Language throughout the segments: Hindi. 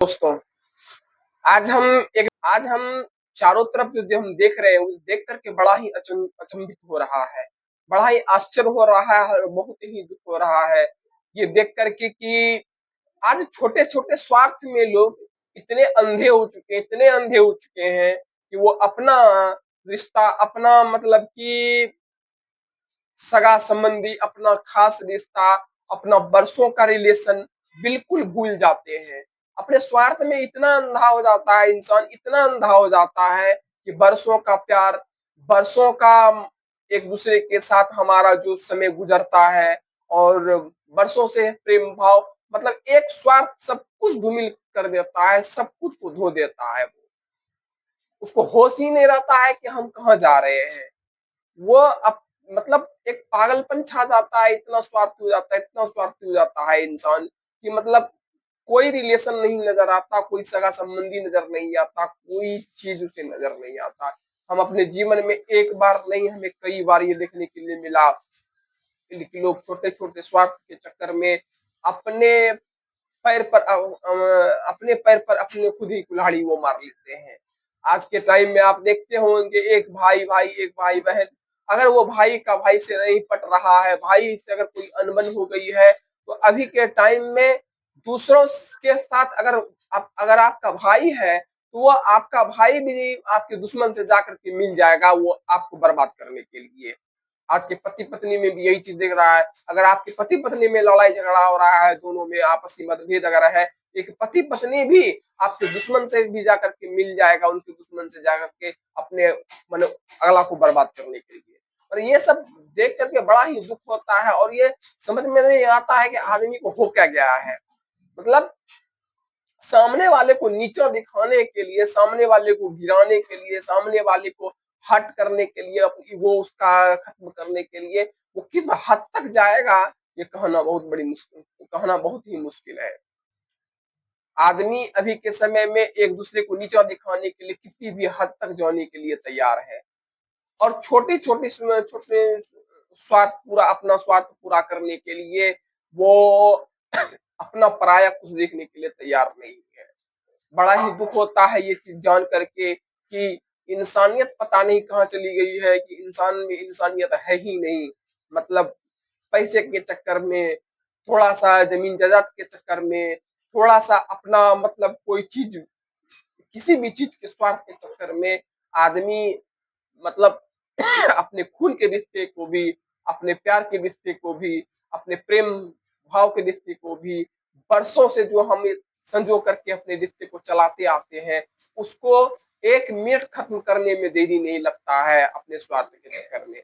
दोस्तों, आज हम चारों तरफ जो हम देख रहे हैं वो देख करके बड़ा ही अचंभित हो रहा है, बड़ा ही आश्चर्य हो रहा है और बहुत ही दुख हो रहा है ये देख करके कि आज छोटे छोटे स्वार्थ में लोग इतने अंधे हो चुके हैं कि वो अपना रिश्ता, अपना मतलब कि सगा संबंधी, अपना खास रिश्ता, अपना बरसों का रिलेशन बिल्कुल भूल जाते हैं। अपने स्वार्थ में इतना अंधा हो जाता है इंसान, इतना अंधा हो जाता है कि बरसों का प्यार, बरसों का एक दूसरे के साथ हमारा जो समय गुजरता है और बरसों से प्रेम भाव, मतलब एक स्वार्थ सब कुछ धूमिल कर देता है, सब कुछ को धो देता है। उसको होश ही नहीं रहता है कि हम कहाँ जा रहे हैं। वो अप, मतलब एक पागलपन छा जाता है, इतना स्वार्थी हो जाता है, इतना स्वार्थी हो जाता है इंसान कि मतलब कोई रिलेशन नहीं नजर आता, कोई सगा संबंधी नजर नहीं आता, कोई चीज उसे नजर नहीं आता। हम अपने जीवन में एक बार नहीं, हमें कई बार ये देखने के लिए मिला कि लोग छोटे छोटे स्वार्थ के चक्कर में अपने अपने पैर पर अपने खुद ही कुल्हाड़ी वो मार लेते हैं। आज के टाइम में आप देखते होंगे एक भाई बहन, अगर वो भाई का भाई से नहीं पट रहा है, भाई से अगर कोई अनबन हो गई है, तो अभी के टाइम में दूसरों के साथ अगर आपका भाई है तो वो आपका भाई भी आपके दुश्मन से जाकर के मिल जाएगा, वो आपको बर्बाद करने के लिए। आज के पति पत्नी में भी यही चीज देख रहा है। अगर आपके पति पत्नी में लड़ाई झगड़ा हो रहा है, दोनों में आपसी मतभेद अगर है, एक पति पत्नी भी आपके दुश्मन से भी जाकर के मिल जाएगा, उनके दुश्मन से जाकर के अपने मन अगला को बर्बाद करने के लिए। और ये सब देख करके बड़ा ही दुख होता है और ये समझ में नहीं आता है कि आदमी को हो क्या गया है। मतलब सामने वाले को नीचा दिखाने के लिए, सामने वाले को गिराने के लिए, सामने वाले को हट करने के लिए, अपनी वो उसका खत्म करने के लिए वो किस हद तक जाएगा, ये कहना बहुत ही मुश्किल है। आदमी अभी के समय में एक दूसरे को नीचा दिखाने के लिए किसी भी हद तक जाने के लिए तैयार है और छोटे छोटे छोटे अपना स्वार्थ पूरा करने के लिए वो अपना पराया कुछ देखने के लिए तैयार नहीं है। बड़ा ही दुख होता है ये चीज जान करके कि इंसानियत पता नहीं कहाँ चली गई है, कि इंसान में इंसानियत है ही नहीं। मतलब पैसे के चक्कर में, थोड़ा सा जमीन जायदाद के चक्कर में, थोड़ा सा अपना मतलब कोई चीज, किसी भी चीज के स्वार्थ के चक्कर में आदमी मतलब अपने खून के रिश्ते को भी, अपने प्यार के रिश्ते को भी, अपने प्रेम भाव के रिश्ते को भी, बरसों से जो हम संजो करके अपने रिश्ते को चलाते आते हैं, उसको एक मिनट खत्म करने में देरी नहीं लगता है अपने स्वार्थ के चक्कर में।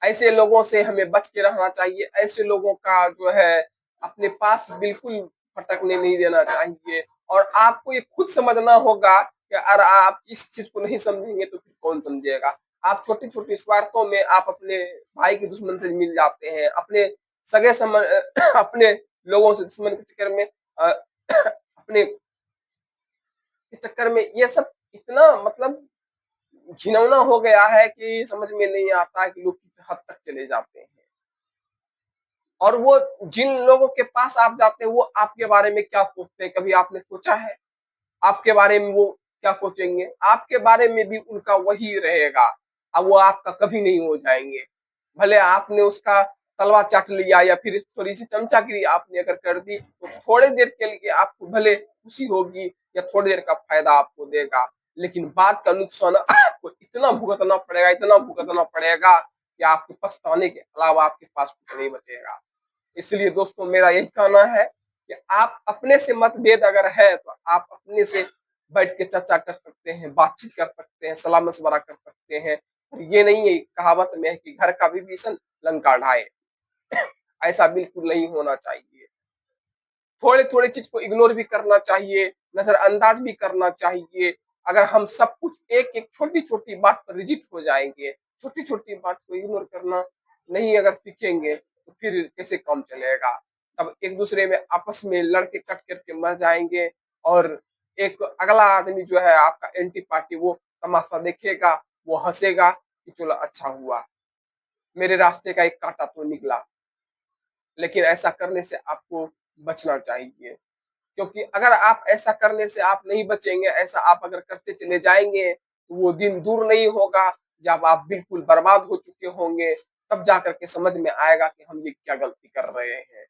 ऐसे लोगों से हमें बच के रहना चाहिए। ऐसे लोगों का जो है अपने पास बिल्कुल फटकने नहीं देना चाहिए। और आपको ये खुद समझना होगा कि अगर आप इस चीज को नहीं समझेंगे तो फिर कौन समझेगा। आप छोटी छोटी स्वार्थों में आप अपने भाई के दुश्मन से मिल जाते हैं, अपने सगे अपने लोगों से दुश्मन के चक्कर में अपने के चक्कर में ये सब इतना मतलब घिनौना हो गया है कि समझ में नहीं आता कि लोग किस हद तक चले जाते हैं। और वो जिन लोगों के पास आप जाते हैं वो आपके बारे में क्या सोचते हैं, कभी आपने सोचा है? आपके बारे में वो क्या सोचेंगे? आपके बारे में भी उनका वही रहेगा। अब वो आपका कभी नहीं हो जाएंगे। भले आपने उसका तलवा चाट लिया या फिर थोड़ी सी चमचागिरी आपने अगर कर दी तो थोड़ी देर के लिए आपको भले खुशी होगी या थोड़ी देर का फायदा आपको देगा, लेकिन बाद का नुकसान आपको इतना भुगतना पड़ेगा, इतना भुगतना पड़ेगा कि आपके पछताने के अलावा आपके पास कुछ नहीं बचेगा। इसलिए दोस्तों मेरा यही कहना है कि आप अपने से मतभेद अगर है तो आप अपने से बैठ के चर्चा कर सकते हैं, बातचीत कर सकते हैं, सलाह मशवरा कर सकते हैं। ये नहीं है, कहावत में है कि घर का विभीषण लंका ढाए। ऐसा बिल्कुल नहीं होना चाहिए। थोड़े थोड़े चीज को इग्नोर भी करना चाहिए, नजरअंदाज भी करना चाहिए। अगर हम सब कुछ एक एक छोटी छोटी बात पर रिजिट हो जाएंगे, छोटी छोटी बात को इग्नोर करना नहीं अगर सीखेंगे तो फिर कैसे काम चलेगा। तब एक दूसरे में आपस में लड़के कट करके मर जाएंगे और एक अगला आदमी जो है आपका एंटी पार्टी, वो तमाशा देखेगा, वो हंसेगा कि चलो अच्छा हुआ, मेरे रास्ते का एक कांटा तो निकला। लेकिन ऐसा करने से आपको बचना चाहिए। क्योंकि अगर आप ऐसा करने से आप नहीं बचेंगे, ऐसा आप अगर करते चले जाएंगे तो वो दिन दूर नहीं होगा जब आप बिल्कुल बर्बाद हो चुके होंगे, तब जाकर के समझ में आएगा कि हम ये क्या गलती कर रहे हैं।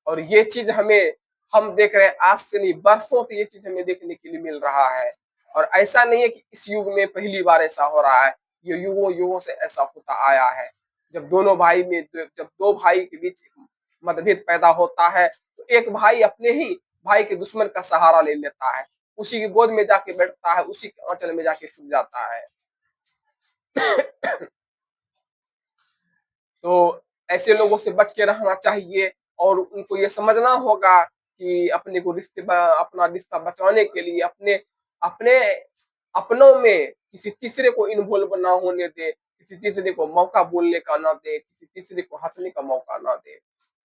और ये चीज हमें हम देख रहे हैं, आज से नहीं बरसों से ये चीज हमें देखने के लिए मिल रहा है। और ऐसा नहीं है कि इस युग में पहली बार ऐसा हो रहा है, ये युगों युगों से ऐसा होता आया है। जब दो भाई के बीच मतभेद पैदा होता है तो एक भाई अपने ही भाई के दुश्मन का सहारा ले लेता है, उसी की गोद में जाके बैठता है, उसी के आंचल में जाके छुप जाता है। तो ऐसे लोगों से बच के रहना चाहिए और उनको ये समझना होगा कि अपना रिश्ता बचाने के लिए अपने अपने अपनों में किसी तीसरे को इन्वॉल्व ना होने दे, किसी तीसरे को मौका बोलने का ना दे, किसी तीसरे को हंसने का मौका ना दे।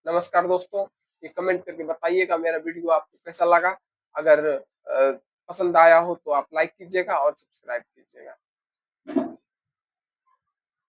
नमस्कार दोस्तों, ये कमेंट करके बताइएगा मेरा वीडियो आपको कैसा लगा। अगर पसंद आया हो तो आप लाइक कीजिएगा और सब्सक्राइब कीजिएगा।